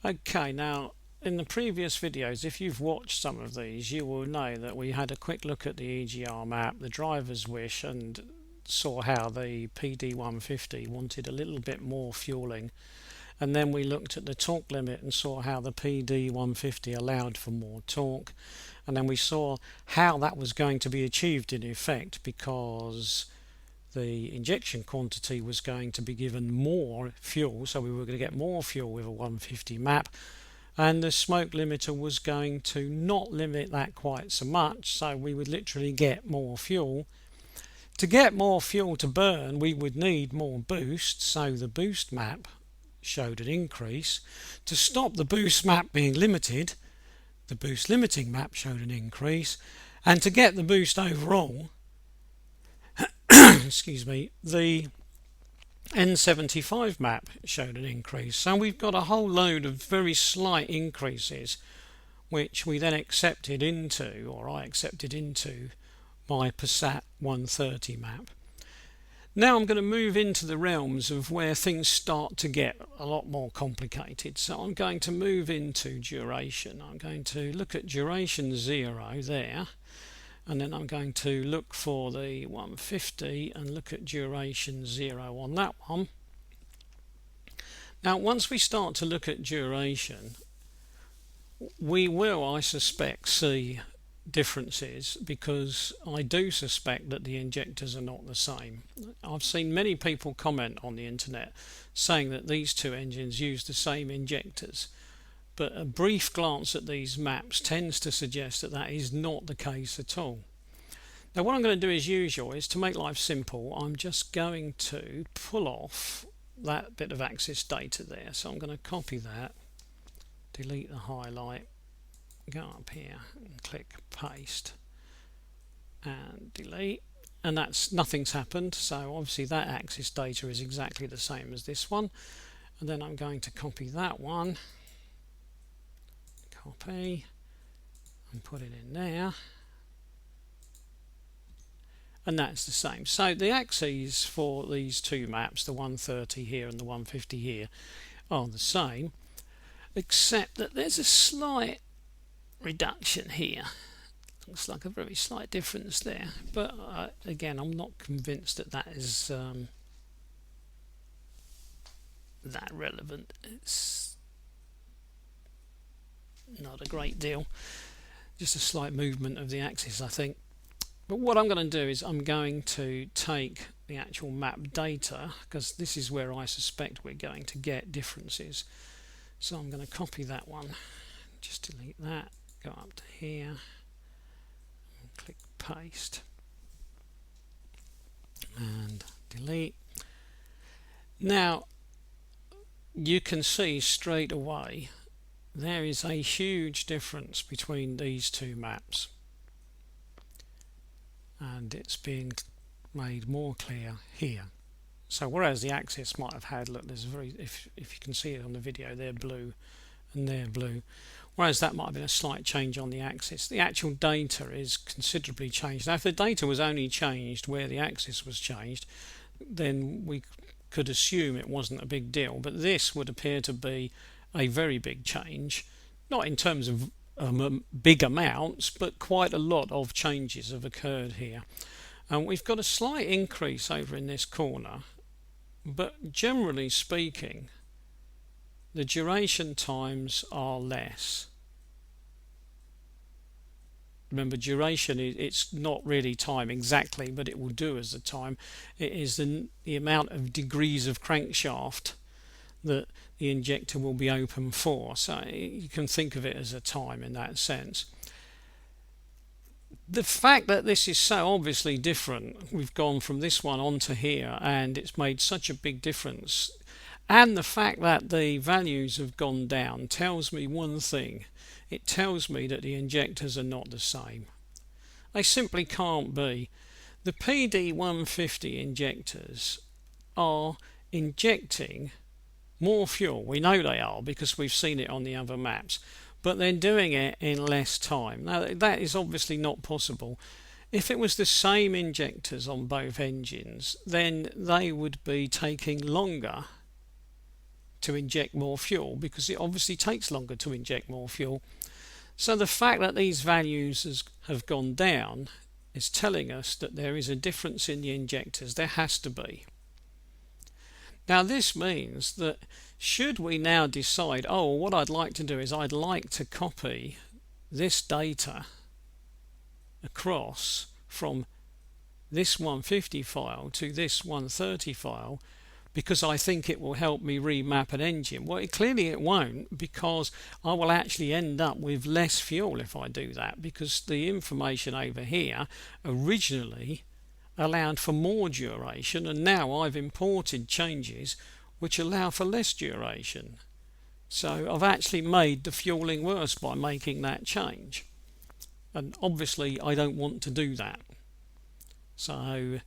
Okay, now in the previous videos, if you've watched some of these, you will know that we had a quick look at the EGR map, the driver's wish, and saw how the PD150 wanted a little bit more fueling. And then we looked at the torque limit and saw how the PD150 allowed for more torque. And then we saw how that was going to be achieved in effect, because the injection quantity was going to be given more fuel, so we were going to get more fuel with a 150 map, and the smoke limiter was going to not limit that quite so much, so we would literally get more fuel. To get more fuel to burn, we would need more boost, so the boost map showed an increase. To stop the boost map being limited, the boost limiting map showed an increase, and to get the boost overall, excuse me, the N75 map showed an increase. So we've got a whole load of very slight increases, which we then accepted into, or I accepted into, my Passat 130 map. Now I'm going to move into the realms of where things start to get a lot more complicated. So I'm going to move into duration. I'm going to look at duration 0 there, and then I'm going to look for the 150 and look at duration 0 on that one. Now once we start to look at duration, we will, I suspect, see differences, because I do suspect that the injectors are not the same. I've seen many people comment on the internet saying that these two engines use the same injectors, but a brief glance at these maps tends to suggest that that is not the case at all. Now what I'm going to do as usual is, to make life simple, I'm just going to pull off that bit of axis data there. So I'm going to copy that, delete the highlight, go up here and click paste and delete, and that's nothing's happened, so obviously that axis data is exactly the same as this one. And then I'm going to copy that one, copy, and put it in there, and that's the same. So the axes for these two maps, the 130 here and the 150 here, are the same, except that there's a slight reduction here. Looks like a very slight difference there, but again, I'm not convinced that that is that relevant. It's not a great deal, just a slight movement of the axis, I think. But what I'm going to do is I'm going to take the actual map data, because this is where I suspect we're going to get differences. So I'm going to copy that one, just delete that, go up to here and click paste and delete. Now you can see straight away there is a huge difference between these two maps, and it's being made more clear here. So whereas the axis might have had, look, there's a very, if you can see it on the video, they're blue and they're blue, whereas that might have been a slight change on the axis, the actual data is considerably changed. Now if the data was only changed where the axis was changed, then we could assume it wasn't a big deal, but this would appear to be a very big change, not in terms of big amounts, but quite a lot of changes have occurred here. And we've got a slight increase over in this corner, but generally speaking the duration times are less. Remember, duration, it's not really time exactly, but it will do as the time. It is the amount of degrees of crankshaft that the injector will be open for, so you can think of it as a time in that sense. The fact that this is so obviously different, we've gone from this one onto here and it's made such a big difference, and the fact that the values have gone down tells me one thing. It tells me that the injectors are not the same. They simply can't be. The PD150 injectors are injecting more fuel. We know they are because we've seen it on the other maps, but they're doing it in less time. Now that is obviously not possible. If it was the same injectors on both engines, then they would be taking longer to inject more fuel, because it obviously takes longer to inject more fuel. So the fact that these values have gone down is telling us that there is a difference in the injectors. There has to be. Now this means that should we now decide, oh, what I'd like to do is I'd like to copy this data across from this 150 file to this 130 file, because I think it will help me remap an engine. Well, clearly it won't, because I will actually end up with less fuel if I do that, because the information over here originally allowed for more duration, and now I've imported changes which allow for less duration. So I've actually made the fueling worse by making that change, and obviously I don't want to do that. So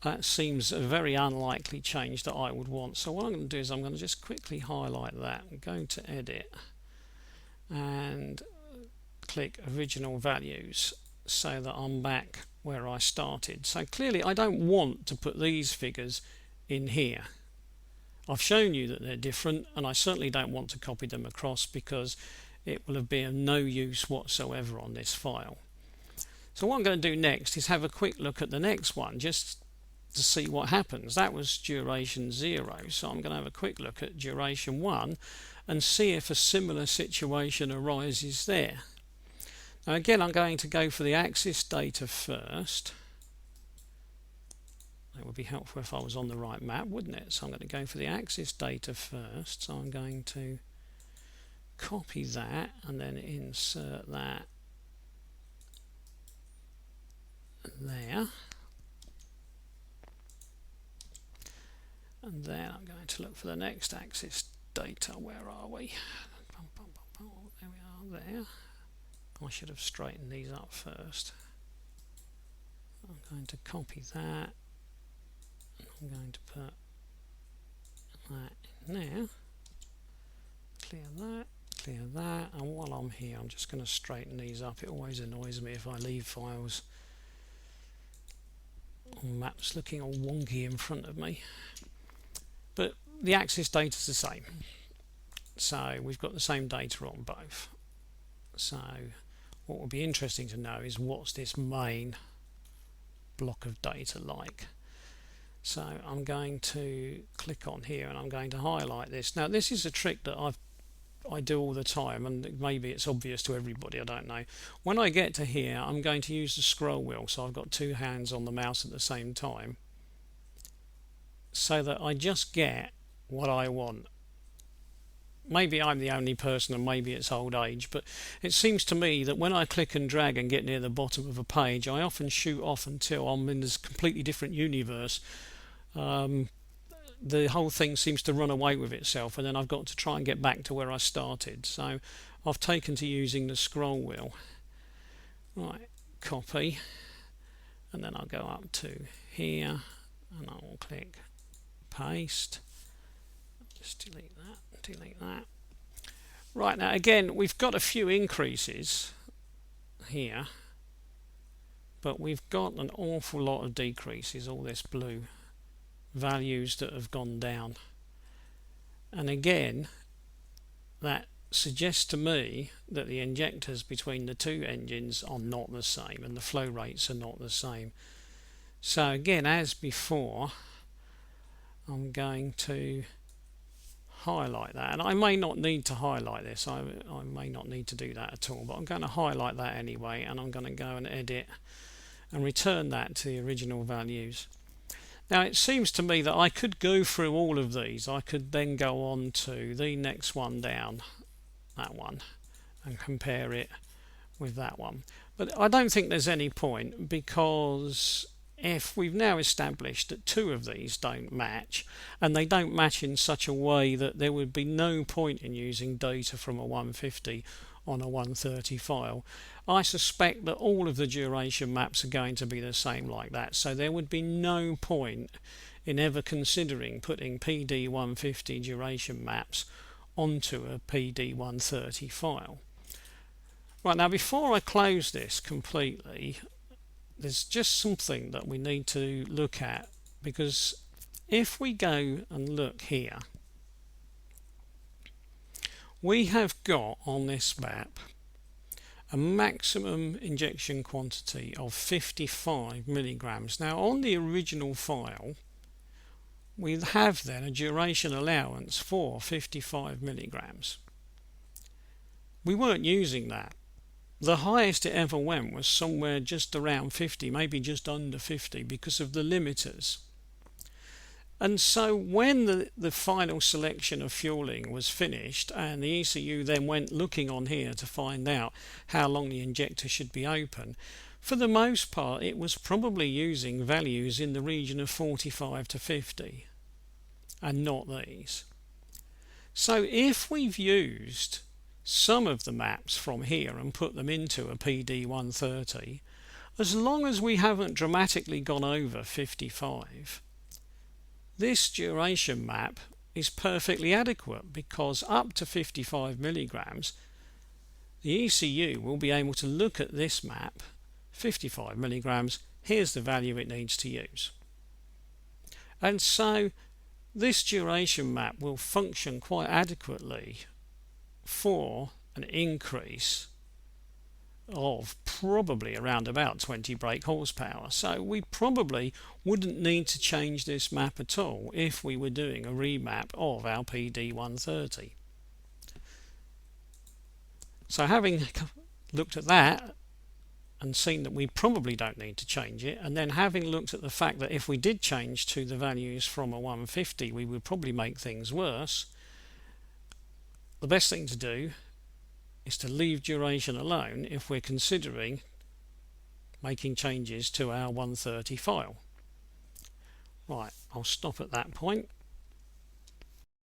that seems a very unlikely change that I would want. So what I'm going to do is I'm going to just quickly highlight that. I'm going to edit and click original values so that I'm back where I started. So clearly I don't want to put these figures in here. I've shown you that they're different, and I certainly don't want to copy them across because it will have been of no use whatsoever on this file. So what I'm going to do next is have a quick look at the next one just to see what happens. That was duration 0, so I'm going to have a quick look at duration 1 and see if a similar situation arises there. Now again, I'm going to go for the axis data first. That would be helpful if I was on the right map, wouldn't it? So I'm going to go for the axis data first. So I'm going to copy that and then insert that there. And then I'm going to look for the next axis data. Where are we? There we are there. I should have straightened these up first. I'm going to copy that. I'm going to put that in there. Clear that. And while I'm here, I'm just going to straighten these up. It always annoys me if I leave files on maps looking all wonky in front of me. But the axis data is the same. So we've got the same data on both. So what would be interesting to know is what's this main block of data like. So I'm going to click on here and I'm going to highlight this. Now this is a trick that I do all the time, and maybe it's obvious to everybody, I don't know. When I get to here, I'm going to use the scroll wheel, so I've got two hands on the mouse at the same time, so that I just get what I want. Maybe I'm the only person and maybe it's old age, but it seems to me that when I click and drag and get near the bottom of a page, I often shoot off until I'm in this completely different universe. The whole thing seems to run away with itself, and then I've got to try and get back to where I started. So I've taken to using the scroll wheel. Right, copy, and then I'll go up to here and I'll click paste. Just delete that. Right, now again we've got a few increases here, but we've got an awful lot of decreases, all this blue values that have gone down. And again, that suggests to me that the injectors between the two engines are not the same and the flow rates are not the same. So again, as before, I'm going to highlight that, and I may not need to highlight this, I may not need to do that at all, but I'm going to highlight that anyway, and I'm going to go and edit and return that to the original values. Now it seems to me that I could go through all of these. I could then go on to the next one down, that one, and compare it with that one. But I don't think there's any point, because if we've now established that two of these don't match, and they don't match in such a way that there would be no point in using data from a 150 on a 130 file, I suspect that all of the duration maps are going to be the same like that. So there would be no point in ever considering putting PD 150 duration maps onto a PD 130 file. Right, now before I close this completely, there's just something that we need to look at, because if we go and look here, we have got on this map a maximum injection quantity of 55 milligrams. Now on the original file we have then a duration allowance for 55 milligrams. We weren't using that. The highest it ever went was somewhere just around 50, maybe just under 50, because of the limiters. And so when the final selection of fueling was finished and the ECU then went looking on here to find out how long the injector should be open, for the most part it was probably using values in the region of 45 to 50 and not these. So if we've used some of the maps from here and put them into a PD130, as long as we haven't dramatically gone over 55, this duration map is perfectly adequate, because up to 55 milligrams the ECU will be able to look at this map, 55 milligrams, here's the value it needs to use. And so this duration map will function quite adequately for an increase of probably around about 20 brake horsepower. So we probably wouldn't need to change this map at all if we were doing a remap of our PD130. So having looked at that and seen that we probably don't need to change it, and then having looked at the fact that if we did change to the values from a 150 we would probably make things worse, the best thing to do is to leave duration alone if we're considering making changes to our 130 file. Right, I'll stop at that point.